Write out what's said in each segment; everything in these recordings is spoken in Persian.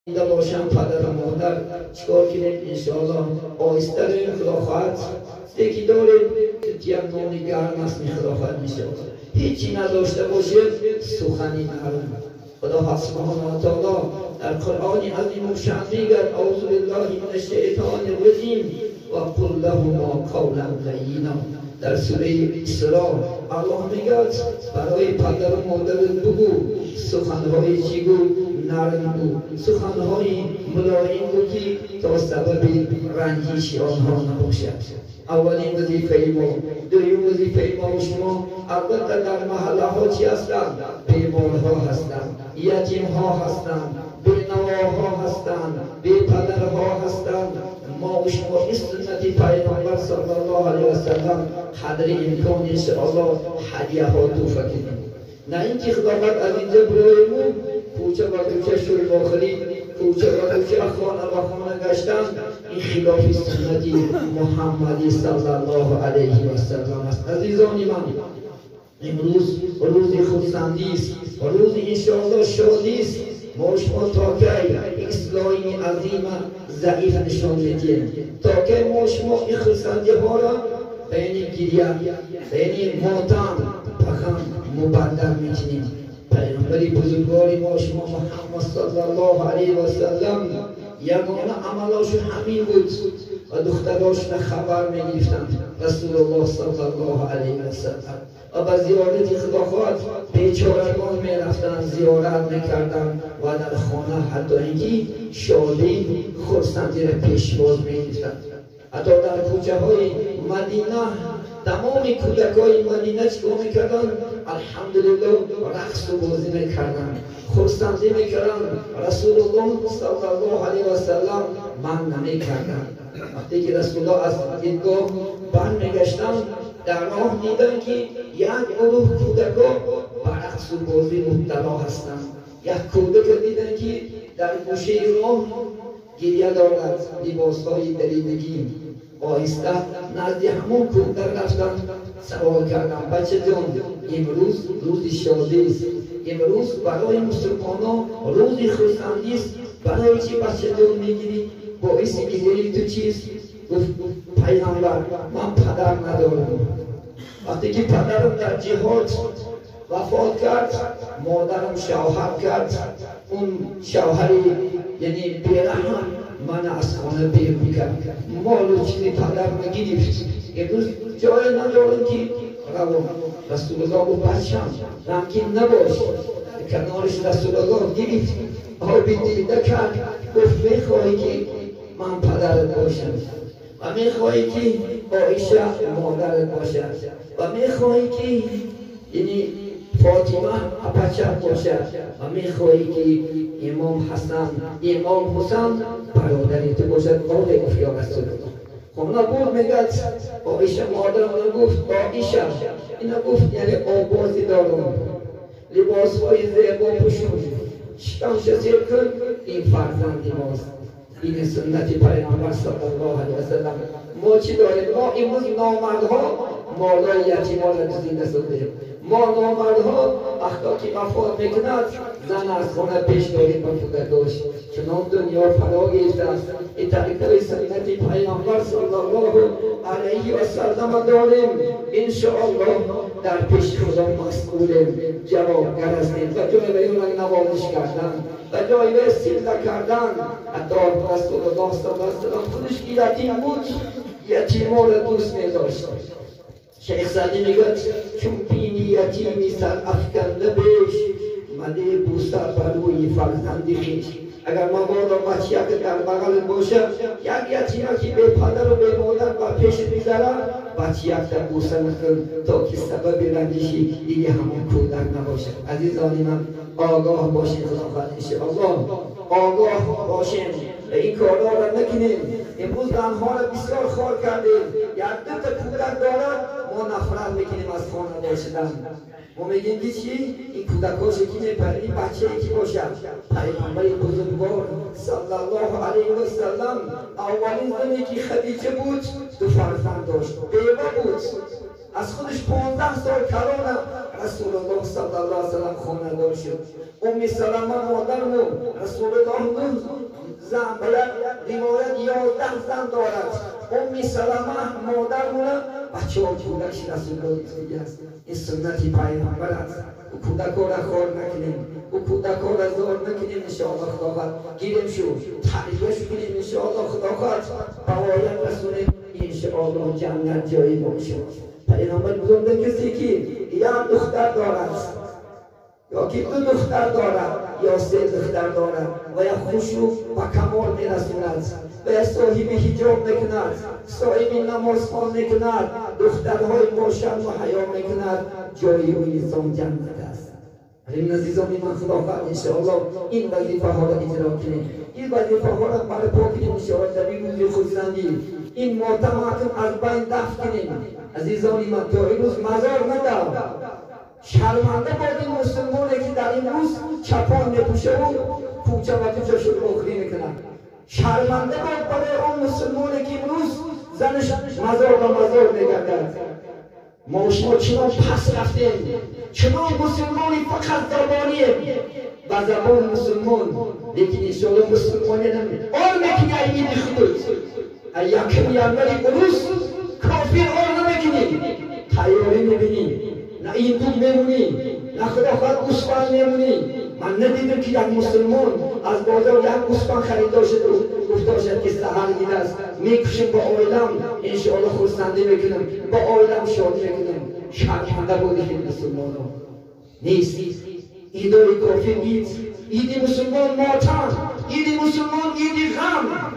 اینجا باشم پدر و مادر چیکار کنیم انشاءالله آهسته رویم خدا خواهد یکی داریم که نانی گرم است خدا خواهد انشاءالله هیچی نداشته باشیم سخنی نرم خدا سبحانه و تعالی در قرآن عظیم و شأن میگه اعوذ بالله من الشیطان الرجیم و قل لهما قولا لینا. در سوره اسراء الله میگه برای پدر و مادر بگو سخنهای چیگو نرم بود، سخنهای ملایم بود که تا سبب رنجش آنها نباشد. اولین وظیفه ما، دوم وظیفه ما و شما البته در محله ها چی هستند؟ بیمارها هستند، یتیمها هستند، بینواها هستند، بی پدرها هستند. ما و شما سنت پیامبر صلی الله علیه و سلم قدر امکان انشاءالله هدیه ها توفه کنیم. نه اینکه خداوند از اینجا برایمون کوچه و کوچه شوی باخری، کوچه و کوچه خانه و خانه گشتن، این خلاف سنت محمدی صلی الله علیه و سلم است. عزیزان من، امروز روز خرسندی است، روز انشاءالله شادی است. ما شما تا که اسلامی عظیم ضعیف نشان میدیم، تا که ما شما این خرسندی ها را بین گریه، بین ماتم پخم مبدل میکنیم. پیامبری بزرگواری ما شما محمد صلی الله علیه و سلم یگانه عملاش همین بود و دختراش خبر میگرفتند رسول الله صلی الله علیه و سلم و به زیارت خدا خواهد بیچارگان میرفتند، زیارت میکردند و در خانه حتی اینکه شادی خرسندی را پیشواز میگرفتند. حتی در کوچه های مدینه تمام کودکای مدینه چیکار میکردن؟ الحمدلله رقص و بازی میکردن، خرسندی میکردن. رسول الله صلی الله علیه و سلم من نمیکردن. وقتی که رسول الله از دیدگاه برمیگشتن در راه دیدن که یک گروه کودکا به رقص و بازی مبتلا هستند. یک کودک دیدن که در گوشه راه گریه دارد، لباسهای دریدگی. آهسته نزد همون کودک رفتن، سوال کردن بچه جان امروز روز شادی است، امروز برای مسلمانان روز خرسندی است، برای چی بچه جان میگیری؟ باعث گریه تو چیست؟ گفت پیامبر من پدر ندارم. وقتی که پدرم در جهاد وفات کرد، مادرم شوهر کرد، اون شوهری یعنی بیرحم من از خانه بیرون کرد، مال و چیزی پدرم گرفت. امروز جای ندارم که روم. رسول الله گفت بچم غمگین نباش. کنارش رسول الله گرفت، آبی دیده کرد، گفت میخواهی که من پدرت باشم و میخواهی که عایشه مادرت باشد و میخواهی که یعنی فاطمه بچه‌ت باشد و میخواهی که امام حسن امام حسین برادرت باشد. قول گفت یا رسول الله. خب نگفت میگه عایشه مادرم، نگفت عایشه، اینا گفت یعنی آوازی دارم، لباس های زیبا پوشون، شکمش زیر کن، این فرزند ماست. این سنت پیامبر صلی الله علیه و سلم. ما چی داریم؟ ما امروز نامردها مالای یتیمان را گزینده سازیم. ما نامردها وقتی که وفات میکند زن از خانه پیش داریم با کودکاش، چنان دنیا فرا گرفته است. این طریقه سنت پیامبر صلی الله علیه و سلم داریم. انشاءالله در پیش خدا مسئولیم، جوابگر هستیم. و جای به اون نوازش کردن و جای به سجده کردن. حتی رسول الله صلی الله علیه و سلم خودش که یتیم بود، یتیما را دوست می‌داشت. شیخ سعدی میگه چون بینی یتیمی سر افکنده بیش، مده بوسه بر روی فرزندی خویش. اگر مبادا بچه که در بغل باشه، یک یتیمه که بی پدر و بی مادر بر پیش می‌گذره، بچه یک در بوسه نکن تا که سبب رنجشی دیگه همون کودک نباشه. عزیزان من آگاه باشیم، خداوند انشاءالله آگاه باشیم و این کارها را نکنیم. امروز زنها را بسیار خوار کردیم. یک دو تا کودک دارد ما نفرت میکنیم از خانه داشتن. ما میگیم که چی؟ این کودکاش که میپره، این بچه که باشد. پیامبر بزرگوار صلی الله علیه و سلم اولین زنی که خدیجه بود دو فرزند داشت، بیوه بود. از خودش 15 سال کلانه رسول الله صلی الله علیه و سلم خانه‌دار شد. ام سلمه مادرمون رسول الله زن بلد روایت 11 زن دارد. ام سلمه مادرمون بچه ها کودکش رسول الله دیگه است. این سنتی پیامبر است. او کودک ها را خار نکنیم، او کودک ها را زار نکنیم. انشاءالله خداوند گیریم شو تربیتش کنیم انشاءالله خداوند بوایت رسولیم انشاءالله جنت جایی باشه. پیامبر بزرگ کسی که یا دختر دارد یا که 2 دختر دارد یا 3 دختر دارد و یا خشوع و کمال میرساند و یا صاحب حجاب میکند، صاحب نماز خوان میکند، دخترهای باشد و حیا میکند، جای او انسان جنت است. این عزیزان من خداوند انشاءالله این وظیفه ها را اجرا کنیم، این وظیفه ها را برپا کنیم انشاءالله در این روز خرسندی این ماتم از بین دفع کنیم. عزیزان من تا این روز مزار ندارد. شرمنده باید این مسلمانی که در این روز چپان میپوشه و کوچه و کوچه شد بخری میکنن. شرمنده باید برای اون مسلمانی که این روز زنش مزار و مزار میگردد. ما شما چنان پس رفتیم، چنان مسلمانی فقط زبانیه و زبان مسلمان لیکن انشاءالله مسلمانی نمید آن میکنی این خود یکم یعنی روز کافر آن نمیکنی تیاری میبینی نه این بود میمونی نه خدا خواهد گوسفند میمونی. من ندیدم که یک مسلمان از بازار یک گوسفند خریدار شده و گفته شد که سحر این است میکشم با آیلم انشاءالله خرسندی میکنم با آیلم شادی میکنم. شرمنده بودی که مسلمان ها نیست. ایدای کافر نیست، ایدی مسلمان ماتم، ایدی مسلمان ایدی غم.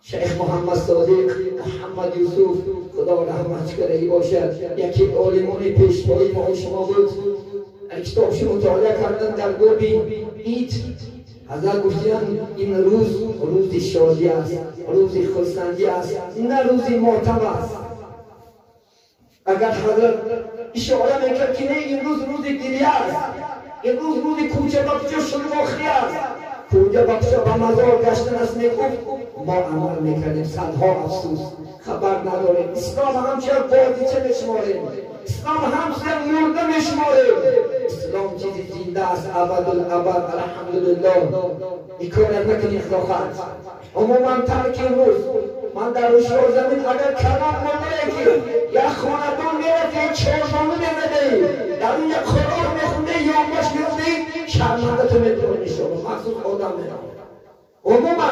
شیخ محمد صادق محمد یوسف خدا رحمتش کنه باشد یکی عالمان پیشوای ما و شما بود. کتابش مطالعه کردن در بابی عید حضرت گفتن این روز شادی است، روز خرسندی است، نه روز ماتم است. اگر حضرت اشاره میکرد که نه این روز گریه است، این روز کوچه بخشی شلوغی است، کوچه بخشی و مزار گشتن است. میگفت ما عمل میکردیم صدها افسوس خبر نداریم. اسلام همچنان بازیچه میشماریم، اسلام همچنان مرده میشماریم. اسلام چیزی زنده است ابدالابد. الحمدلله این کار نکنی خداوند. عموما ترک روز من در روشور زمین اگر کلام مرده که یک خاندان میرفت یک چهارشانه میرده در اون یک خرار میخونده یا باش میرده شرمنده تو میتونه میشونه مخصوص آدم میرده. عموما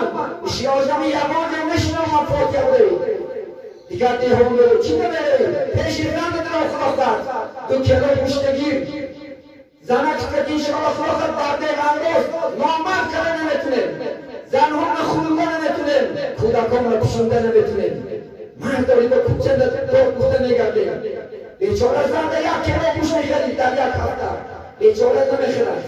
شیازمی یوان نشنم من فاتحه بده دیگر دیهان بره چی نبره پیش زن در خداوند 2 کیلو مشتگیر زنک که انشاءالله خداوند برده انداز نامرد کرده نمیتونه، زنها را خونده نمیتونه، کودکان را پشونده نمیتونه. مرد داری با کوچه دار گفته میگرده بیچاره زن در 1 کیلو گوشت میخرید در 1 هفته بیچاره نمیخرد.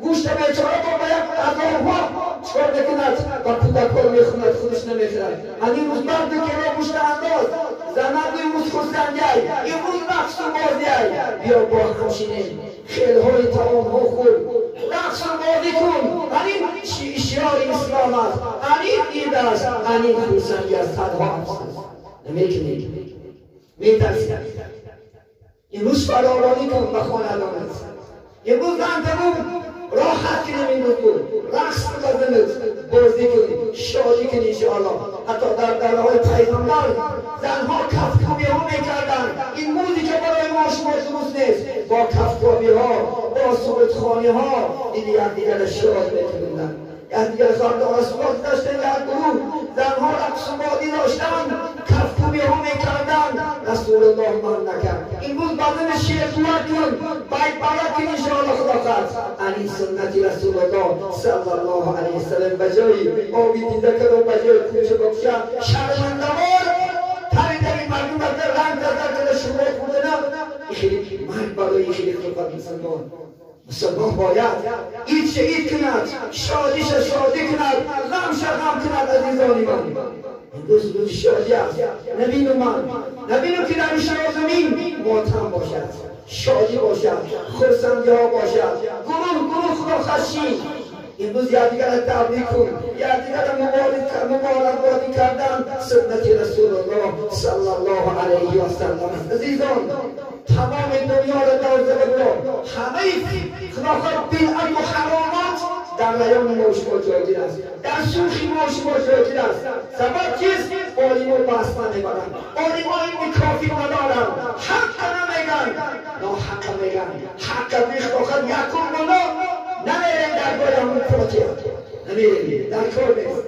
گوشت بیچاره با 1000 ها چکار میکند و کودکان میخوند خودش نمیخرد. این روز مرد 2 کیلو گوشت انداز زنه روز خرسندی این روز رقص و بازی بیا با همشینه خیلهای تمام ها خود رقص و بازی کن. این شعار اسلام است، این عید است، این خرسندی است. صدها افسوس نمیکنید میترسید. امروز فرارانی کن به خاندانت. امروز انتبون راحت کنیم. این روز بود رقص بزنید بازی کنید شادی کنید انشاءالله. حتی در درهای پیغمبر زنها کفکوبی ها میکردن. این موزی که برای ما شما درست نیست با کفکوبی ها با صورتخانی ها دیدی یکدیگر را شاد میکنیدن. یکدیگر خواهد آسفالت داشتن یک گروه زنها رقص و بازی داشتن کفکوبی ها میکردن. رسول الله من نکرد. این روز بدن شیر دوار کن باید باید کن انشاءالله خدا خواهد. این سنتی رسول الله صلی الله علیه وسلم بجایی آبی دیده کرد و بجای کوچه بکشه شرمندوار تری مردم بکر رنگ دردر کرده شروع خورده نه. این مرد برای خیلی خلقت مسلمان باید عید کند، شادیش شادی کند، غمش غم کند. عزیزانی من روز شادی است. نبینم که در زمین ماتم باشد، شادی باشد، خرسندی ها باشد، گروه خدا خشین. امروز یکدیگر را تبریک کن، یکدیگر را مبارکبادی کردن سنت رسول الله صلی الله علیه و سلم. عزیزان تمام دنیا را در زیر برو. همه خلافت بیدعت و حرامات در بیان ما شما جایگیر است، در شوخی ما شما جایگیر است. سبب چیست؟ عالم و بسمه نبرند، عالم ها این کافی ندارن، حق نمیگن، ناحق میگن. حق میخواهد یکم منا نمیریم در باید همون فاتحه نمیریم، در کار نیست.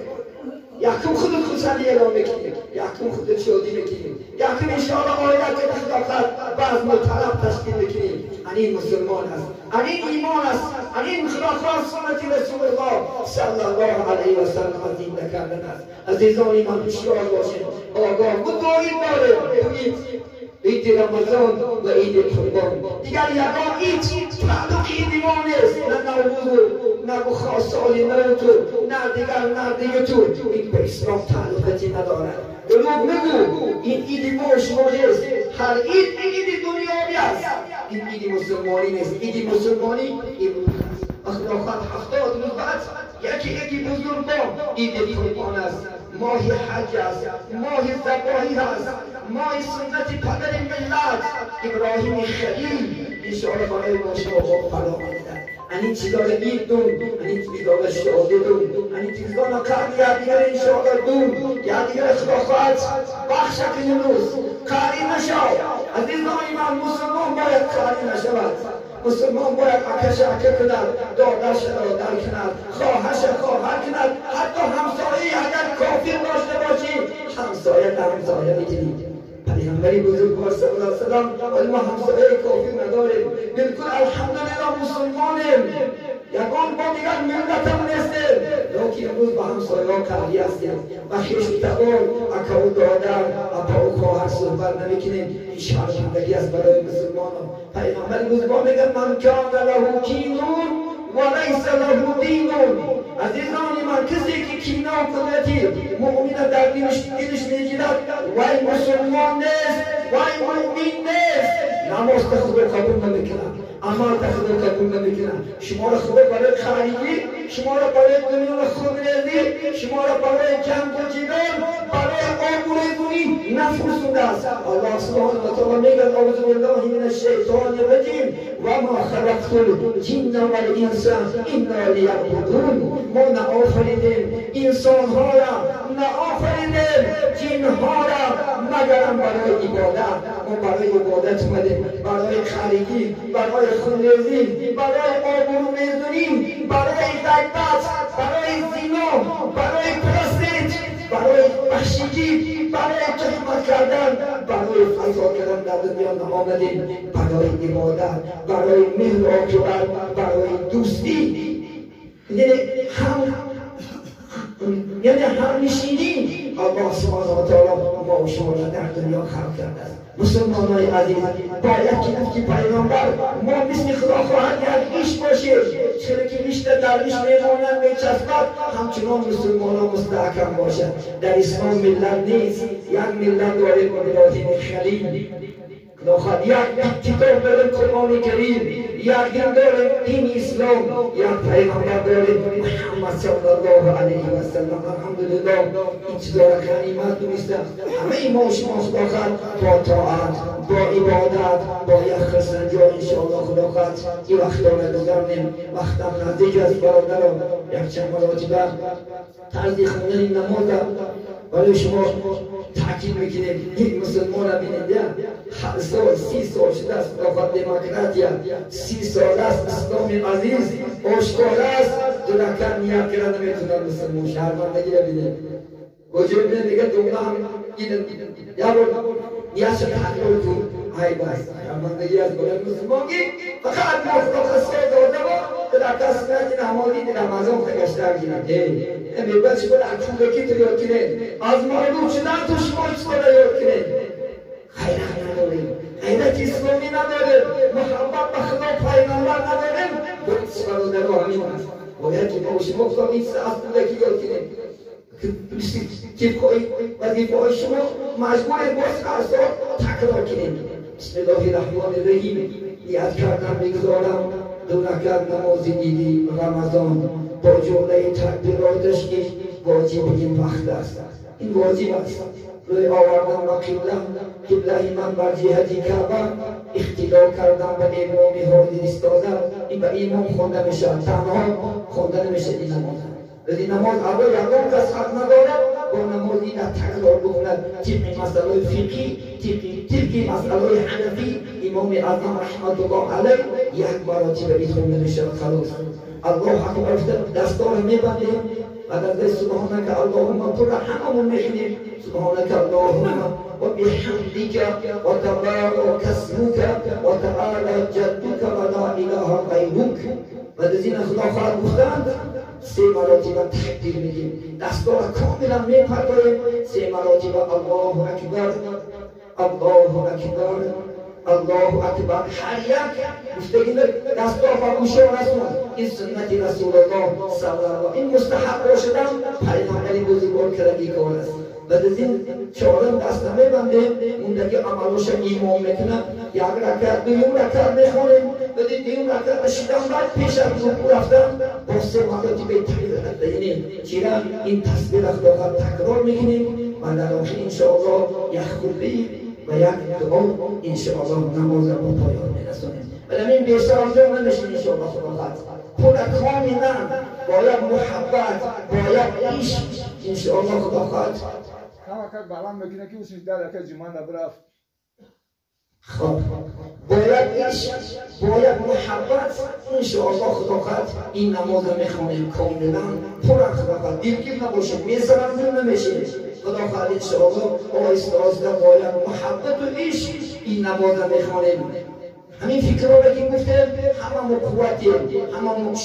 یکم خودت خودسندی اعلام میکنیم، یکم خودت شادی میکنیم، یکم انشاءالله آیت خلافت بعض مطلب تشکیل میکنیم. این مسلمان است، این ایمان است، این خلافت سنت رسول الله صلی الله علیه و سلم از زنده کردن است. عزیزان ایمان هوشیار باشید، آگاه و دائم داریم. عید رمضان و عید قربان دیگر یگان عید تعلق عید ما نیست، نه نوروز نه خاصال نوتو نه دیگه تو این به اسلام تعلقاتی ندارد. دروغ نگو، این عید ما شما نیست. هر عید عید دنیاوی است، این عید مسلمانی نیست. عید مسلمانی این اخلاقات 70 روز بعد یکی بزرگ با عید قربان است. ماهی حج است، ماهی ذباحی است، ماهی سنت پدر ملت ابراهیم خلیل انشاءالله برای ما شما فرا آمدن. این چیزا را عید دون، این چیزا را شاده دون، این چیزا را قرد یادیگر انشاءالله دون، یادیگر خلافت بخش کنونوز قاری نشود. عزیزان من مسلمان باید قاری نشود، مسلمان باید اکش اکه کند، دادش را در کند، خواهش خواهر کند. حتی همسایه اگر کافر داشته باشی همسایه در همسایه میکنید. پیغمبری بزرگوار صلی الله علیه و سلم ولی ما همسایه کافر نداریم، بالکل الحمدلله مسلمانیم، یگان با دیگر ملتم نیستیم، لیکن امروز با همسایه ها قوی هستیم و خویش تبار اکا و دادر اپا و خواهر صحبت نمیکنیم. این شرمندگی است برای مسلمانان. پیغمبری بزرگوار میگن من کان له کینون و لیس له دینون. عزیزان من کسی که کینه و قدرتی مؤمن در دلش میگیرد وای مسلمان نیست، وای مؤمن نیست. نماز خود قبول نمیکنند، عمل خود قبول نمیکنند. شما را خود برای خریدی، شما را برای دنیا خود ریزی، شما را برای جنگ و جدال، برای آبروریزی نفرستنده است. الله سبحانه و تعالی میگه اعوذ بالله من الشیطان الرجیم و ما خلقت الجن والانس الا لیعبدون. ما نآفریدیم انسان ها را، نآفریدیم جن ها را مگر برای عبادت. ما برای عبادت اومدیم، برای خریدی، برای خونریزی، برای آبروریزی، برای غیبت، برای زنا، برای پرستش، برای بخشیدی، برای تهمت کردن، برای فضا کردن در دنیا آمدیم. برای عبادت، برای مهر و عاقبت، برای دوستی. یعنی هم نشینی الله سبحانه و تعالی ما و شما را در دنیا خلق کرده است. مسلمانای عزیز باید که پیغمبر ما مثل خدا خواهد یک ریش باشیم، چرا که ریش در ریش میمانند میچسبد، همچنان مسلمانان مستحکم باشد. در اسلام ملت نیست، یک ملت داریم ابراهیم خلیل، نخواهد یک کتاب داریم قرآن کریم، یک دین داریم دین اسلام، یک پیغمبر داریم محمد صلی الله علیه و سلم. الحمدلله این چیزا را غنیمت دونستم. همه ما شما خدا خواهد با طاعت، با عبادت، با یک خسنجا انشاءالله خدا خواهد این وقت را گذارنیم. وقتم نزدیک است برادران، یک چند مراتبه طرز خوندن این نماز برای شما تاکید میکنیم. این مسلمان را بینید 30 سال شده است خلافت دموکراتیا، 30 سال است اسلام عزیز آشکار است، جلوتر نیت کرده نمیتونن مسلمان شهروندگی را بینید. وجود میگه دنیا هم یا نیاز تحقیل کن های بس شهروندگی از برای مسلمانی فقط مفتا خسته داده با در تصمیت نمازی در رمضان خگشتر گیرد. امی بچه باید اکشون کی تو یاد کنه، از مردم شدن تو شما چطور یاد کنه. غیرت نداریم، غیرت اسلامی نداریم، محبت به خدا پیغمبر نداریم. باید سوال در رو همین است. باید که با شما خدا این ساعت بودکی یاد کنه که وظیفه های شما مجبور باز خرسا تکرار کنید. بسم الله الرحمن الرحیم. نیت کردم بگذارم 2 رکعت نماز عید رمضان با جمله تکبیراتش که واجب این وقت است. این واجب است. روی آوردن و قبله من بر جهت کعبه اختلاع کردن و امامی ها ایستادن این به امام خونده میشه تنها خونده نمیشه این نماز ولی نماز اول یکم کس حق نداره با نمازی در تکرار بخوند طبق مسئله فقهی طبق مسئله حنفی امام اعظم رحمت الله علیه یک مراتب میخونده میشه خلاص الله اکبر دستار میبندیم و در سبحانك اللهم تو را هممون میخونیم سبحانك اللهم و بحمدك و تبارک اسمك و تعالی جدك و لا اله غیرک و از این خدا خواهد گفتند سه مراتب تکبیر میگیم دستار کاملا میپرداریم سه مراتب الله اکبر الله اکبر الله اکبر هر یک گفتگی دستار و گوشه رسول این سنت رسول الله صلی الله علیه این مستحب باشدن پیغمبری بزرگوار کردی کار است بعد از این چهارم دست نمیبنده موندگی عملوش ایمان میکنه یک رکعت دوم رکعت میخونیم بعد دوم رکعت نشیدم بعد پیش از رکوع رفتم با سه مراتب تکبیر رفته یعنی چرا این تسبیح خدا تکرار میکنیم و در آخر انشاءالله یک خطبه و یک دعا انشاءالله نماز رو پایان میرسونیم ولی این بیشتر آنجا نمیشه انشاءالله خدا پر کاملا باید محبت باید عشق انشاءالله خدا خواهد Kama kak balam mekine ki usiz der ki ciman abraf. خب باید عشق باید محبت انشاءالله خدا خواهد این نماز میخونیم کاملا پر خدا خواهد دیرگیر نباشه میزرم نمیشه خدا خواهد انشاءالله آهسته آهسته باید محبت و عشق این نماز میخونیم همین فکرها که گفتیم هممون قوتیم هممون